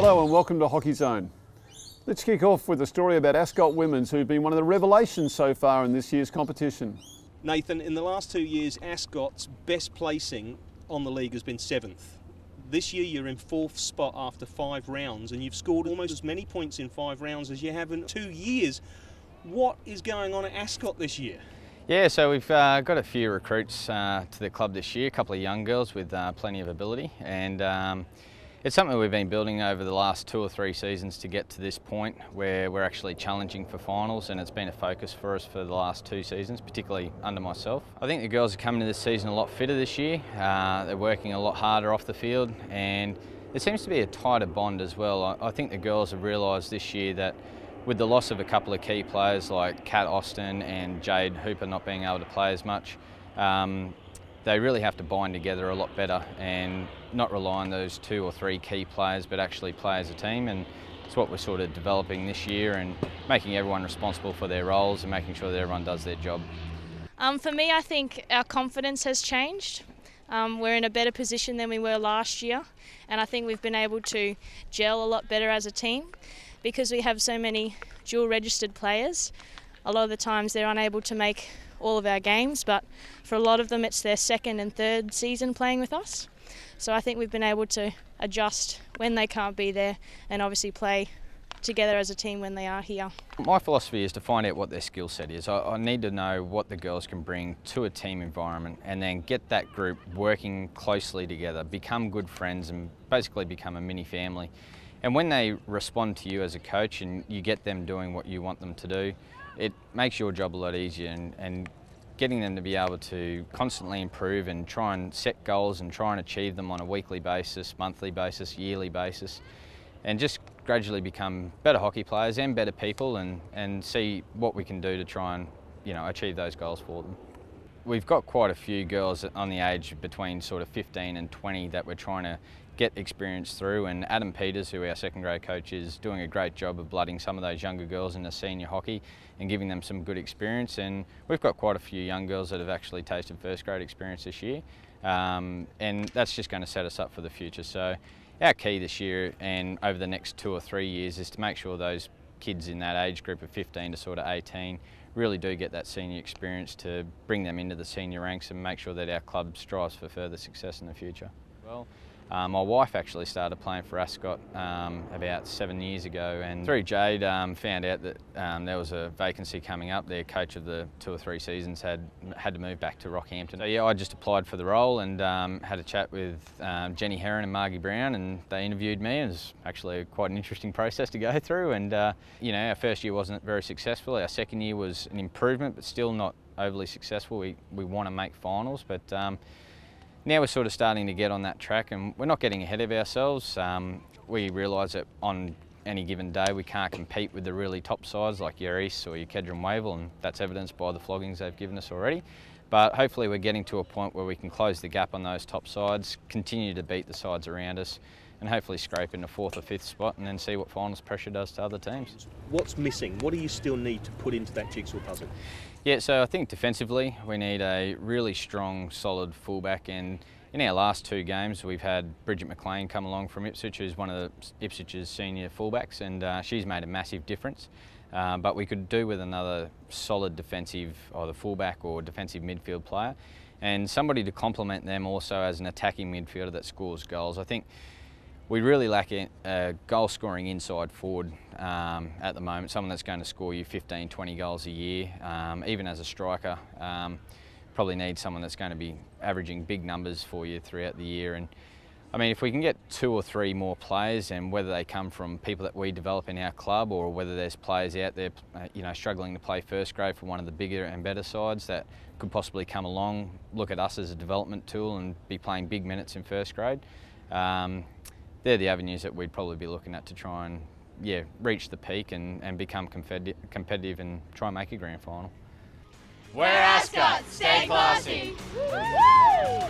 Hello and welcome to Hockey Zone. Let's kick off with a story about Ascot Women's, who've been one of the revelations so far in this year's competition. Nathan, in the last 2 years, Ascot's best placing on the league has been 7th. This year you're in 4th spot after 5 rounds, and you've scored almost as many points in 5 rounds as you have in 2 years. What is going on at Ascot this year? Yeah, so we've got a few recruits to the club this year, a couple of young girls with plenty of ability, and it's something we've been building over the last 2 or 3 seasons to get to this point where we're actually challenging for finals, and it's been a focus for us for the last 2 seasons, particularly under myself. I think the girls are coming to this season a lot fitter this year. They're working a lot harder off the field, and there seems to be a tighter bond as well. I think the girls have realised this year that with the loss of a couple of key players like Kat Austin and Jade Hooper not being able to play as much, they really have to bind together a lot better and not rely on those 2 or 3 key players, but actually play as a team. And it's what we're sort of developing this year, and making everyone responsible for their roles and making sure that everyone does their job. For me, I think our confidence has changed. We're in a better position than we were last year, and I think we've been able to gel a lot better as a team because we have so many dual registered players. A lot of the times they're unable to make all of our games, but for a lot of them it's their 2nd and 3rd season playing with us. So I think we've been able to adjust when they can't be there and obviously play together as a team when they are here. My philosophy is to find out what their skill set is. I need to know what the girls can bring to a team environment, and then get that group working closely together, become good friends and basically become a mini family. And when they respond to you as a coach and you get them doing what you want them to do, it makes your job a lot easier, and getting them to be able to constantly improve and try and set goals and try and achieve them on a weekly basis, monthly basis, yearly basis, and just gradually become better hockey players and better people, and see what we can do to try and, you know, achieve those goals for them. We've got quite a few girls on the age between sort of 15 and 20 that we're trying to get experience through, and Adam Peters, who our 2nd grade coach, is doing a great job of blooding some of those younger girls into senior hockey and giving them some good experience. And we've got quite a few young girls that have actually tasted 1st grade experience this year, and that's just going to set us up for the future. So our key this year and over the next 2 or 3 years is to make sure those kids in that age group of 15 to sort of 18 really do get that senior experience to bring them into the senior ranks and make sure that our club strives for further success in the future. Well, my wife actually started playing for Ascot about 7 years ago, and through Jade found out that there was a vacancy coming up. Their coach of the 2 or 3 seasons had to move back to Rockhampton. So yeah, I just applied for the role and had a chat with Jenny Herron and Margie Brown, and they interviewed me. It was actually quite an interesting process to go through, and you know, our first year wasn't very successful. Our 2nd year was an improvement, but still not overly successful. We want to make finals, but now we're sort of starting to get on that track, and we're not getting ahead of ourselves. We realise that on any given day we can't compete with the really top sides like your East or your Kedron Wavell, and that's evidenced by the floggings they've given us already. But hopefully we're getting to a point where we can close the gap on those top sides, continue to beat the sides around us, and hopefully scrape in the 4th or 5th spot, and then see what finals pressure does to other teams. What's missing? What do you still need to put into that jigsaw puzzle? Yeah, so I think defensively we need a really strong, solid fullback, and in our last 2 games we've had Bridget McLean come along from Ipswich, who's one of the Ipswich's senior fullbacks, and she's made a massive difference. But we could do with another solid defensive, either fullback or defensive midfield player, and somebody to complement them also as an attacking midfielder that scores goals. I think we really lack a goal-scoring inside forward at the moment, someone that's going to score you 15, 20 goals a year. Even as a striker, probably need someone that's going to be averaging big numbers for you throughout the year. And I mean, if we can get 2 or 3 more players, and whether they come from people that we develop in our club or whether there's players out there, you know, struggling to play 1st grade for one of the bigger and better sides that could possibly come along, look at us as a development tool and be playing big minutes in 1st grade. They're the avenues that we'd probably be looking at to try and, yeah, reach the peak and become competitive and try and make a grand final. We're Ascot, stay classy! Woo!